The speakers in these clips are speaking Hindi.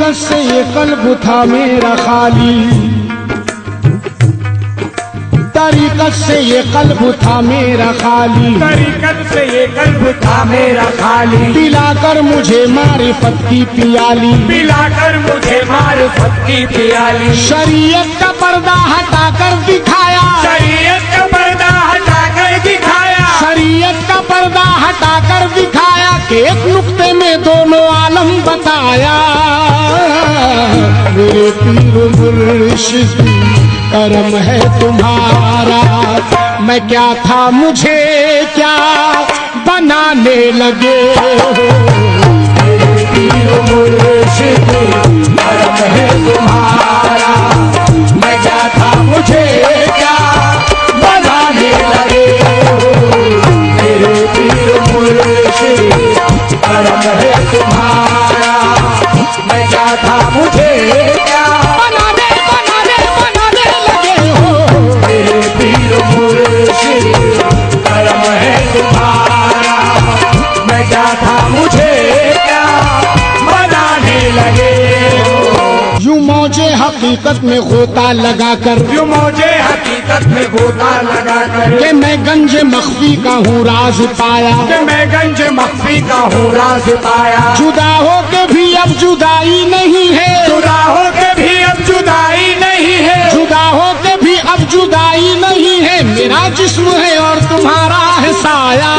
तरीक़त से ये कल्ब था मेरा खाली, तरीक़त से ये कल्ब था मेरा खाली, तरीक़त से ये कल्ब था मेरा खाली। पिलाकर मुझे मारिफत की पियाली, पिलाकर मुझे मारिफत की पियाली। शरीयत का पर्दा हटाकर दिखाया, शरीयत का पर्दा हटाकर दिखाया, शरीयत का पर्दा हटाकर दिखाया कि एक नुक्ते में दोनों आलम बताया। मेरे पीर मुर्शिद करम है तुम्हारा, मैं क्या था मुझे क्या बनाने लगे हो। मेरे पीर मुर्शिद करम है तुम्हारा, मैं क्या था मुझे क्या बनाने लगे हो। मेरे पीर मुर्शिद करम है तुम्हारा, मैं क्या था मुझे क्या बनाने लगे हो। मेरे पीर मुर्शिद करम है तुम्हारा, मैं क्या था मुझे क्या बनाने लगे हो। यूं मौजे हकीकत में गोता लगाकर, यूं मुझे हकीकत में गोता लगा कर कि मैं गंज मख्फी का हूँ राज पाया। कि मैं गंज मख्फी का हूँ राज पाया। जुदा हो के भी अब जुदाई नहीं है, जुदा हो के भी अब जुदाई नहीं है। जुदा हो के भी अब जुदाई नहीं है। मेरा जिस्म है और तुम्हारा है साया।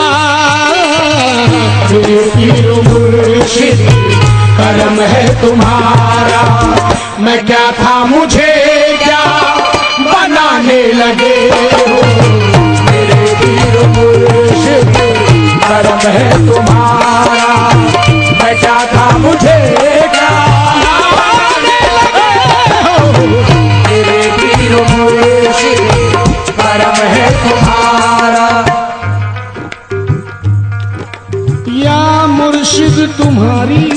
मेरे पीर मुर्शिद करम है तुम्हारा, मैं क्या था मुझे क्या बनाने लगे हो। मेरे पीर मुर्शिद करम है तुम्हारा, मैं क्या था मुझे क्या बनाने लगे हो। मेरे पीर मुर्शिद करम है तुम्हारा। या मुर्शिद तुम्हारी,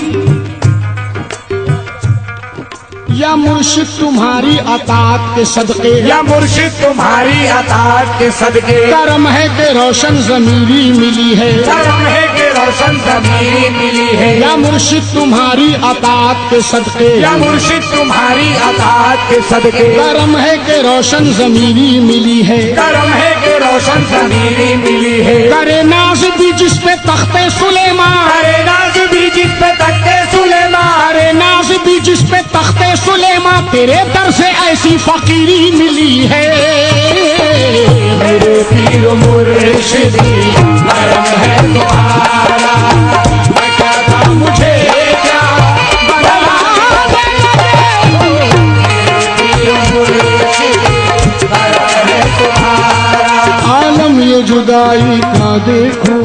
या मुर्शिद तुम्हारी अतात के सदके, या मुर्शिद तुम्हारी अताअत के सदके करम है कि रोशन ज़मीरी मिली है। करम है कि रोशन ज़मीरी मिली है। या मुर्शिद तुम्हारी अतात के सदके, या मुर्शिद तुम्हारी अताअत के सदके करम है कि रोशन ज़मीरी मिली है। करम है कि रोशन ज़मीरी मिली है। करे नाज भी जिस पे तख्ते सुलेमान, अरे नाज भी जिस पे तख्ते सुलेमान, करे नाज भी जिस पे तख्ते सुलेमान, तेरे दर से ऐसी फकीरी मिली है। मेरे पीर मुर्शिद करम है तुम्हारा, मैं क्या था मुझे क्या बनाने लगे हो। मेरे पीर मुर्शिद करम है तुम्हारा। आलम ये जुदाई का देखो,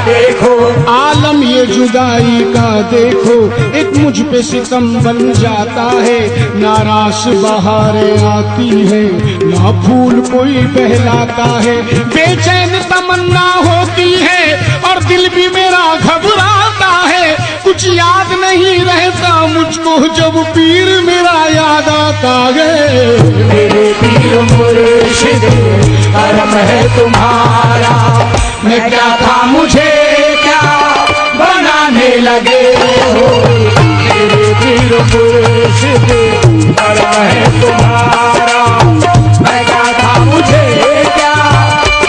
देखो आलम ये जुदाई का देखो, एक मुझ पे सितम बन जाता है। नारास बहारें आती है, ना फूल कोई बहलाता है। बेचैन तमन्ना होती है और दिल भी मेरा घबराता है। कुछ याद नहीं रहता मुझको जब पीर मेरा याद आता है। मेरे पीर मुर्शिद करम है तुम्हारा, मैं क्या था मुझे क्या बनाने लगे हो। मेरे पीर मुर्शिद करम है तुम्हारा, मैं क्या था मुझे क्या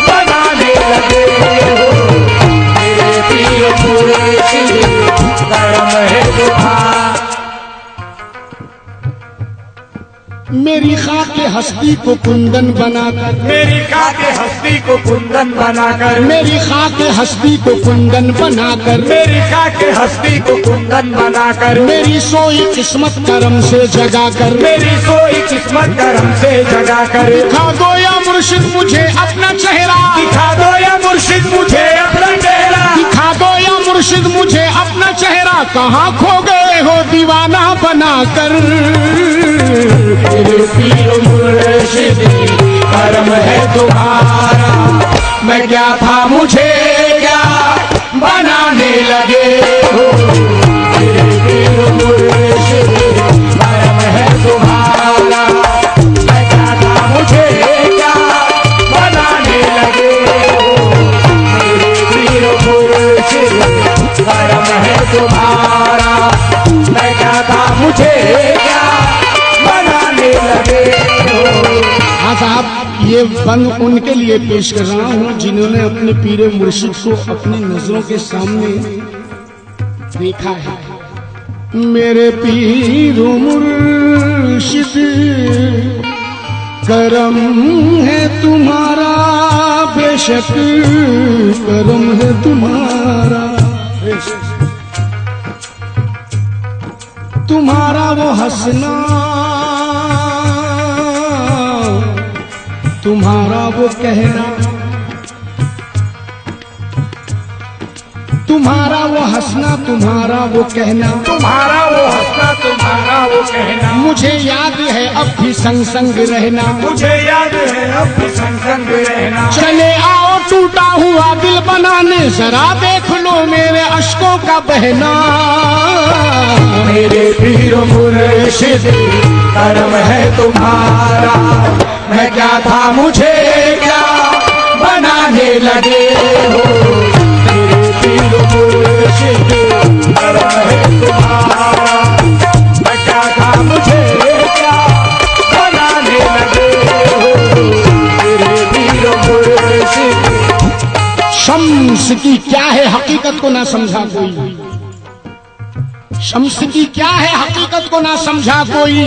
बनाने लगे हो। मेरे पीर मुर्शिद करम है तुम्हारा। मेरी खाके हस्ती को कुंदन बनाकर, मेरी खाके हस्ती को कुंदन बनाकर, मेरी खाके हस्ती को कुंदन बनाकर, मेरी खाके हस्ती को कुंदन बनाकर, मेरी सोई किस्मत करम से जगाकर, मेरी सोई किस्मत करम से जगाकर, दिखा दो या मुर्शिद मुझे अपना चेहरा, दिखा दो या मुर्शिद मुझे अपना चेहरा, दिखा दो या मुर्शिद मुझे अपना चेहरा। कहाँ खो गए हो दीवाना बनाकर। मेरे पीर मुर्शिद करम है तुम्हारा, मैं क्या था मुझे क्या बनाने लगे हो। मेरे पीर मुर्शिद करम है तुम्हारा, मैं क्या था मुझे क्या बनाने लगे हो। मेरे पीर मुर्शिद करम है तुम्हारा, साहब ये बंद उनके लिए पेश कर रहा हूँ जिन्होंने अपने पीरे मुर्शिद को अपनी नजरों के सामने देखा है। मेरे पीर मुर्शिद करम है तुम्हारा, बेशक करम है तुम्हारा, तुम्हारा वो हंसना, तुम्हारा वो कहना, तुम्हारा वो हंसना, तुम्हारा वो कहना, तुम्हारा वो हंसना, तुम्हारा वो कहना, मुझे याद है अब भी संग संग रहना, मुझे याद है अब भी संग संग रहना। चले आओ टूटा हुआ दिल बनाने, जरा देख लो मेरे अश्कों का बहना। मेरे पीर मुर्शिद करम है तुम्हारा, मैं क्या था मुझे क्या बनाने लगे हो। मेरे पीर मुर्शिद करम है तुम्हारा, मैं क्या था मुझे क्या बनाने लगे हो। मेरे पीर मुर्शिद। शम्स की क्या है हकीकत को ना समझा कोई, शम्स की क्या है हकीकत को ना समझा कोई,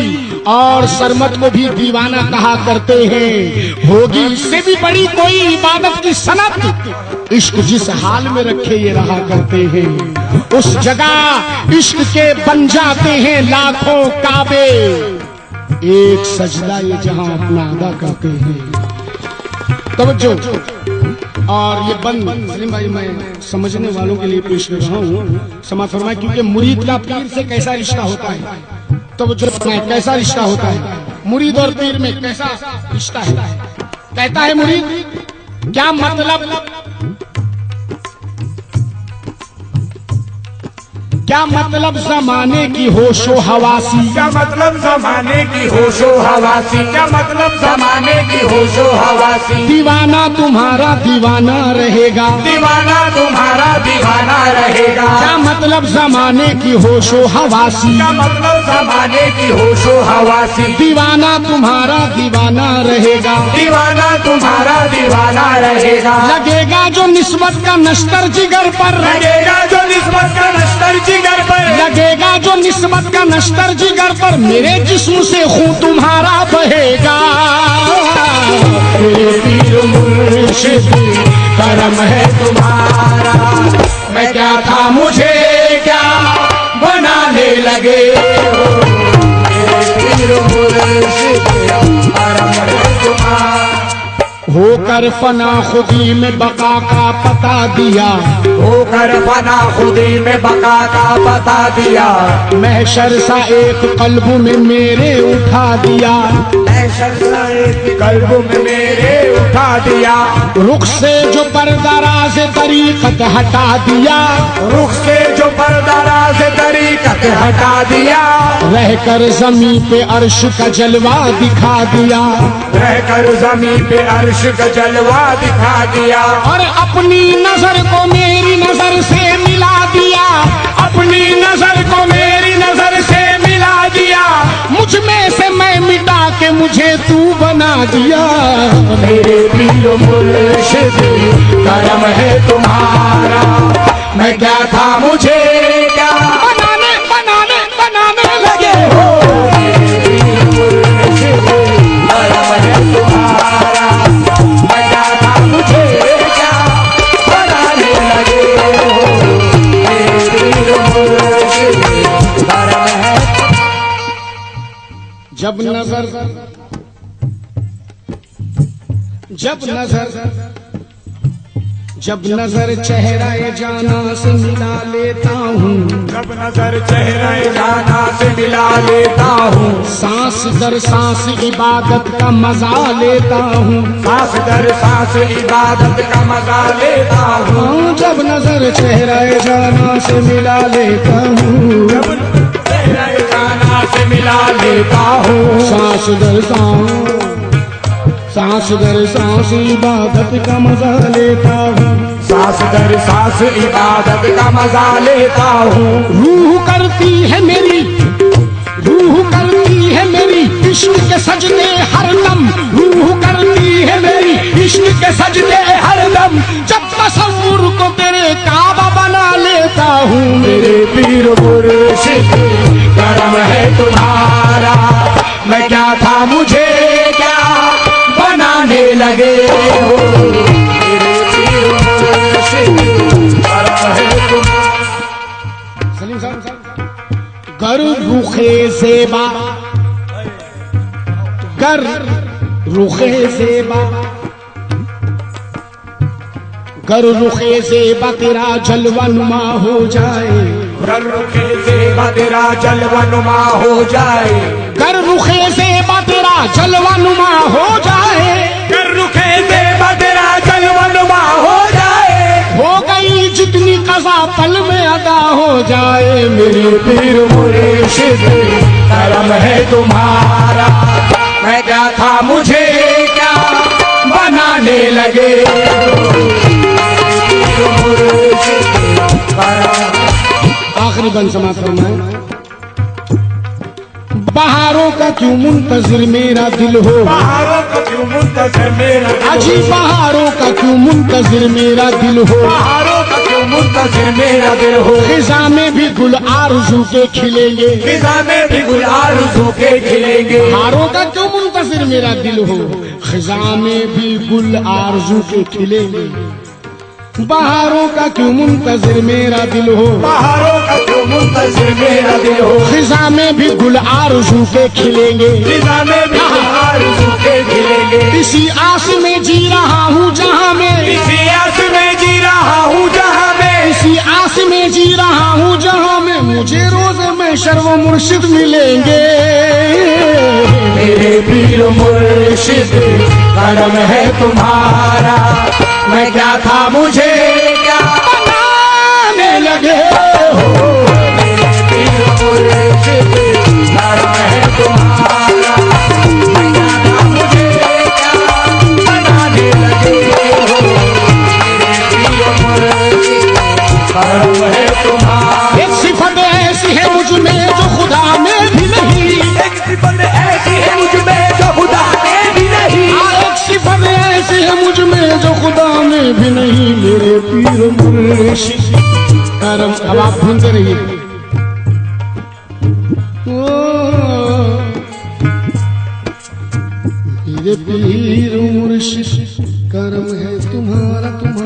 और सरमत को भी दीवाना कहा करते हैं। होगी इससे भी बड़ी कोई इबादत की सनत, इश्क जिस हाल में रखे ये रहा करते हैं, उस जगह इश्क के बन जाते हैं लाखों काबे, एक सजदा ये जहां अपना अदा करते हैं। तवज्जो। और ये बंद सलीम भाई मैं समझने वालों के लिए पेश कर रहा हूँ, समाज फरमाए, क्योंकि मुरीद का पीर से कैसा रिश्ता होता है, तो वो जो कैसा रिश्ता होता है मुरीद और पीर में, कैसा रिश्ता है। कहता है मुरीद क्या मतलब, क्या मतलब जमाने की होशो हवासी, क्या मतलब जमाने की होशो हवासी, क्या मतलब जमाने की होशो हवासी। दीवाना तुम्हारा दीवाना रहेगा, दीवाना तुम्हारा दीवाना रहेगा। क्या मतलब जमाने की होशो हवासी, क्या मतलब जमाने की होशो हवासी। दीवाना तुम्हारा दीवाना रहेगा, दीवाना तुम्हारा दीवाना रहेगा। लगेगा जो निस्बत का नश्तर जिगर पर, लगेगा जो निस्बत का नश्तर जिगर पर, लगेगा जो निस्बत का नश्तर जिगर पर, मेरे जिस्म से खून तुम्हारा बहेगा। मेरे पीर मुर्शिद करम है तुम्हारा, मैं क्या था मुझे क्या बनाने लगे हो। मेरे पीर मुर्शिद करम है तुम्हारा। होकर फना खुदी में बका का पता दिया, होकर फना खुदी में बका का बता दिया। महशर सा एक कल्ब में मेरे उठा दिया, कल्ब में मेरे उठा दिया। रुख से जो पर्दाराज तरीकत हटा दिया, रुख से जो पर्दाराज तरीकत हटा दिया। रहकर जमी पे अर्श का जलवा दिखा दिया, रहकर जमी पे अर्श का जलवा दिखा दिया। और अपनी नजर को मेरी नजर से मिला दिया, अपनी नजर को मेरी नजर से मिला दिया। मुझ में से मैं मिटा के मुझे तू बना दिया। मेरे पीर मुर्शिद करम है तुम्हारा, मैं क्या था मुझे क्या बनाने बनाने बनाने लगे हो। मेरे पीर मुर्शिद करम है तुम्हारा, मैं क्या था मुझे क्या बनाने लगे हो। मेरे पीर मुर्शिद करम है। जब नजर चेहरा जाना से मिला लेता हूँ, जब नजर चेहरे जाना से मिला लेता हूँ। सांस दर सांस इबादत का मजा लेता हूँ, सांस दर सांस इबादत का मजा लेता हूँ। हाँ, जब नजर चेहरा जाना से मिला लेता हूँ, जब चेहरे जाना से मिला लेता हूँ। सांस दर सांस इबादत का मजा लेता हूँ, सांस दर सांस इबादत का मजा लेता हूँ। रूह करती है मेरी इश्क के सजदे हर दम, रूह सजदे हरदम, जब तसव्वुर को तेरे काबा बना लेता हूँ मेरे पीर मुर्शिद करम है तुम्हारा, मैं क्या था मुझे क्या बनाने लगे हो, मेरे पीर मुर्शिद करम है तुम्हारा। सलीम साहब, गर रुखे ज़ेबा, गर रुखे ज़ेबा, गर रुखे ज़ेबा तेरा जलवा नुमा हो जाए, गर रुखे ज़ेबा तेरा जलवा नुमा हो जाए, गर रुखे ज़ेबा तेरा जलवा नुमा हो जाए, गर रुखे ज़ेबा तेरा जलवा नुमा हो जाए, हो गई जितनी कज़ा पल में अदा हो जाए, मेरे पीर मुर्शिद करम है तुम्हारा, मैं क्या था मुझे क्या बनाने लगे हो, मेरे पीर मुर्शिद करम। आखिरी बंद समाप्त फरमाए। बहारों का क्यों मुंतजिर मेरा दिल हो, बहारों का क्यों मुंतज़िर मेरा दिल हो, अजी बहारों का क्यों मुंतजिर मेरा दिल हो, बहारों का क्यों मुंतज़िर मेरा दिल हो, खिज़ा में भी गुल आरज़ू के खिलेंगे, फिज़ा में भी गुल आरज़ू के खिलेंगे, बहारों का क्यों मुंतजिर मेरा दिल हो, खिज़ा में भी गुल आरज़ू के खिलेंगे, बहारों का क्यों मुंतजिर मेरा दिल हो, बहारों का क्यों मुंतज़िर मेरा दिल हो, खिज़ा में भी गुल आरज़ू के खिलेंगे, फिज़ा में भी गुल आरज़ू के खिलेंगे, इसी आस में जी रहा हूँ जहाँ में, इसी आस में जी रहा हूँ जहाँ में, इसी आस में जी रहा हूँ जहाँ में मुझे रोज़ में शर्व मुर्शिद मिलेंगे, मेरे पीर मुर्शिद करम है तुम्हारा, मैं क्या था मुझे क्या बनाने लगे हो, मेरे पीर मुर्शिद करम है तुम्हारा, मैं क्या था मुझे क्या बनाने लगे हो, मेरे पीर मुर्शिद करम है तुम्हारा। एक सिफत ऐसी है मुझ में जो खुदा में भी नहीं, एक सिफत ऐसी है मुझ में जो खुदा में भी नहीं, एक सिफत ऐसी है मुझ में जो खुदा में भी नहीं, मेरे पीर मुर्शिद करम। अब आप सुनते रहिए। मेरे पीर मुर्शिद करम है तुम्हारा, तुम्हारा